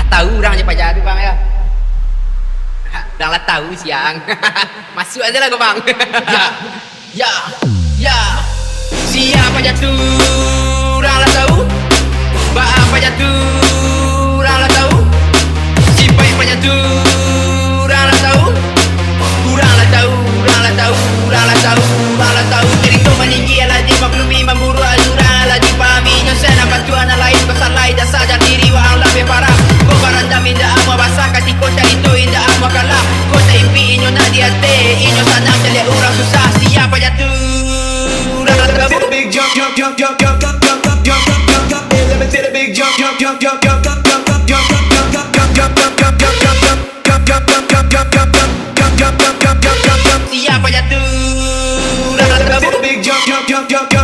tahu orang je pajak tu bang ya. Orang lah tahu siang. Masuk aja lah bang. Ya, ya. Siapa jatuh? Orang lah tahu. Apa jatuh? Orang lah tahu. Si baik jatuh. Orang lah tahu. Orang lah tahu. Orang lah tahu. Orang lah tahu. Orang lah tahu. Cerita meninggi adalah dimaklumi memburu aluran adalah dipahami. Nyosen apa tuan lain pasal lain dan saja diri wahang lebih parah. Kau baranda minda ama basah kasi kota itu indah ama kalah. Kota impi inyo na diate inyo sana cari orang susah. Siapa jatuh? Orang lah tahu. Big jump, jump, jump, jump, jump, jump, jump, jump, jump, jump, jump. Let me see the big jump, jump, jump, jump, jump, jump, jump, jump, jump, jump, jump, jump, jump, jump, jump, jump, jump, jump. Siapa jatuh? Orang lah tahu. Big jump, jump, jump, jump.